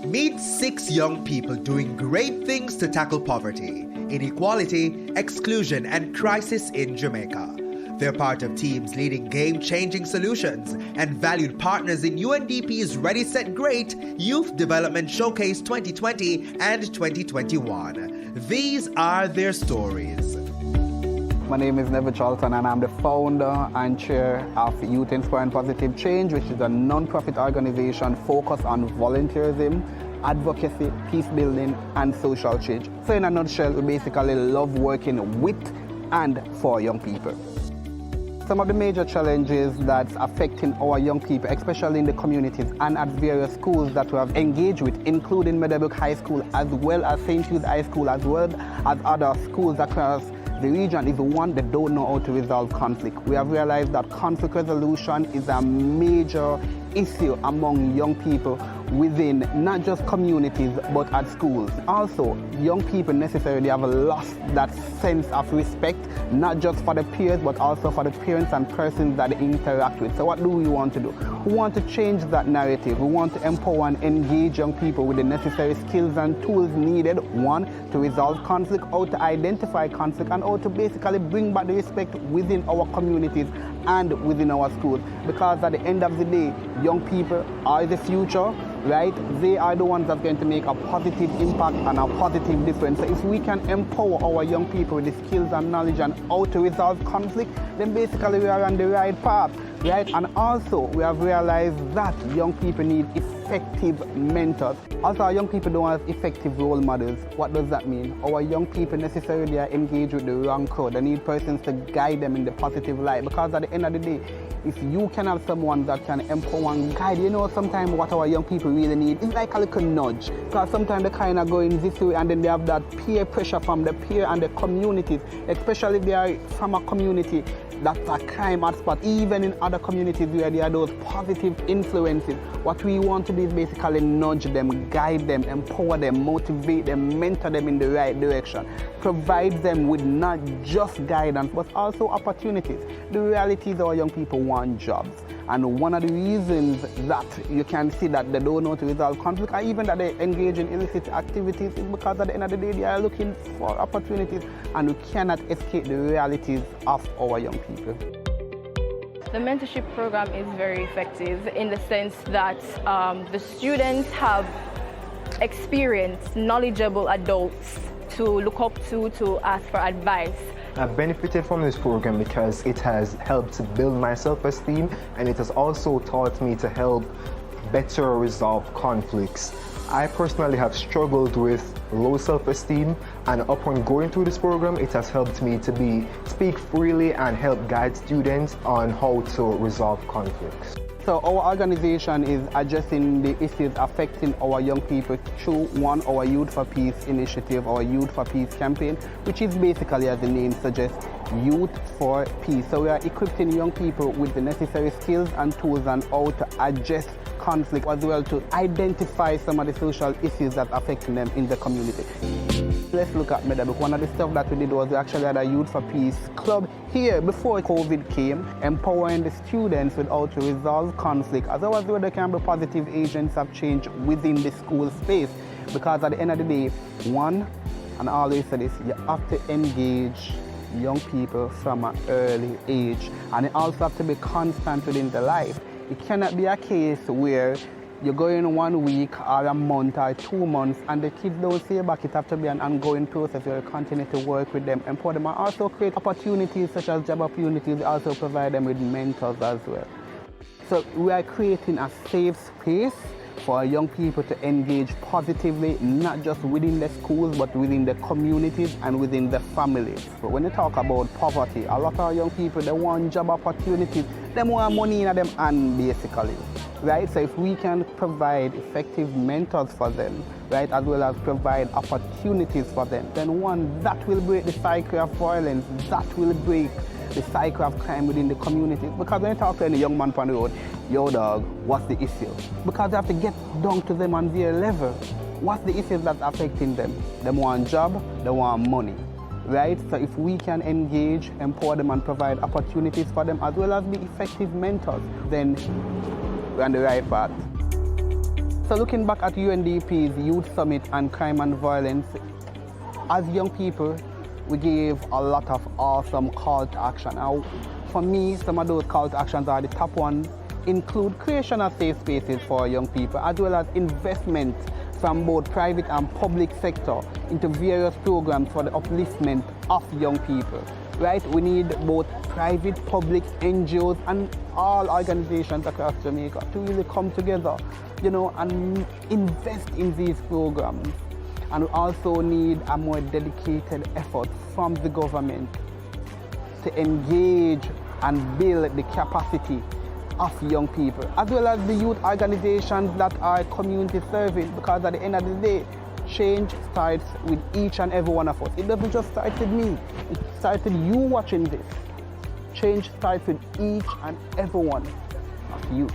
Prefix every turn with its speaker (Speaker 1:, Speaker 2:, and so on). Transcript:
Speaker 1: Meet 6 young people doing great things to tackle poverty, inequality, exclusion, and crisis in Jamaica. They're part of teams leading game-changing solutions and valued partners in UNDP's Ready, Set, Great Youth Development Showcase 2020 and 2021. These are their stories.
Speaker 2: My name is Neville Charlton and I'm the founder and chair of Youth Inspiring Positive Change, which is a non-profit organization focused on volunteerism, advocacy, peace building, and social change. So in a nutshell, we basically love working with and for young people. Some of the major challenges that's affecting our young people, especially in the communities and at various schools that we have engaged with, including Meadowbrook High School, as well as St. Hugh's High School, as well as other schools across the region, is one that don't know how to resolve conflict. We have realized that conflict resolution is a major issue among young people within not just communities but at schools. Also, young people necessarily have lost that sense of respect, not just for the peers but also for the parents and persons that they interact with. So what do we want to do? We want to change that narrative. We want to empower and engage young people with the necessary skills and tools needed, one, to resolve conflict, how to identify conflict, and how to basically bring back the respect within our communities and within our schools. Because at the end of the day, young people are the future, right? They are the ones that are going to make a positive impact and a positive difference. So if we can empower our young people with the skills and knowledge and how to resolve conflict, then basically we are on the right path, right? And also we have realized that young people need effective mentors. Also, our young people don't have effective role models. What does that mean? Our young people necessarily are engaged with the wrong crowd. They need persons to guide them in the positive light, because at the end of the day, if you can have someone that can empower and guide, sometimes what our young people really need is like a little nudge. Because sometimes they kind of go in this way and then they have that peer pressure from the peer and the communities, especially if they are from a community that's a crime hotspot, even in other communities where there are those positive influences. What we want to do is basically nudge them, guide them, empower them, motivate them, mentor them in the right direction, provide them with not just guidance but also opportunities. The reality is our young people want jobs. And one of the reasons that you can see that they don't know to resolve conflict, or even that they engage in illicit activities, is because at the end of the day they are looking for opportunities, and we cannot escape the realities of our young people.
Speaker 3: The mentorship program is very effective in the sense that the students have experienced, knowledgeable adults to look up to ask for advice.
Speaker 4: I've benefited from this program because it has helped to build my self-esteem, and it has also taught me to help better resolve conflicts. I personally have struggled with low self-esteem, and upon going through this program, it has helped me to speak freely and help guide students on how to resolve conflicts.
Speaker 2: So our organization is addressing the issues affecting our young people through our Youth for Peace initiative, our Youth for Peace campaign, which is basically, as the name suggests, Youth for Peace. So we are equipping young people with the necessary skills and tools on how to address conflict, as well to identify some of the social issues that are affecting them in the community. Let's look at Meadowbrook. One of the stuff that we did was we actually had a Youth for Peace club here before COVID came, empowering the students with how to resolve conflict, as well as where they can be positive agents of change within the school space. Because at the end of the day, one, and I always say this, you have to engage young people from an early age, and it also have to be constant within the life. It cannot be a case where you go in 1 week or a month or 2 months and the kids don't see you back. It has to be an ongoing process where you continue to work with them, empower them, and also create opportunities such as job opportunities, also provide them with mentors as well. So we are creating a safe space for young people to engage positively, not just within the schools, but within the communities and within the families. But when you talk about poverty, a lot of young people, they want job opportunities, they want money in them hand, basically, right? So if we can provide effective mentors for them, right, as well as provide opportunities for them, then one, that will break the cycle of violence, that will break the cycle of crime within the community. Because when you talk to any young man on the road, yo dog, what's the issue? Because you have to get down to them on their level. What's the issues that's affecting them? They want job, they want money, right? So if we can engage, empower them and provide opportunities for them, as well as be effective mentors, then we're on the right path. So looking back at UNDP's Youth Summit and Crime and Violence, as young people, we gave a lot of awesome call to action. Now, for me, some of those call to actions are the top ones, include creation of safe spaces for young people, as well as investment from both private and public sector into various programs for the upliftment of young people. Right? We need both private, public, NGOs, and all organizations across Jamaica to really come together, and invest in these programs. And we also need a more dedicated effort from the government to engage and build the capacity of young people, as well as the youth organizations that are community serving, because at the end of the day, change starts with each and every one of us. It doesn't just start with me, it starts with you watching this. Change starts with each and every one of you.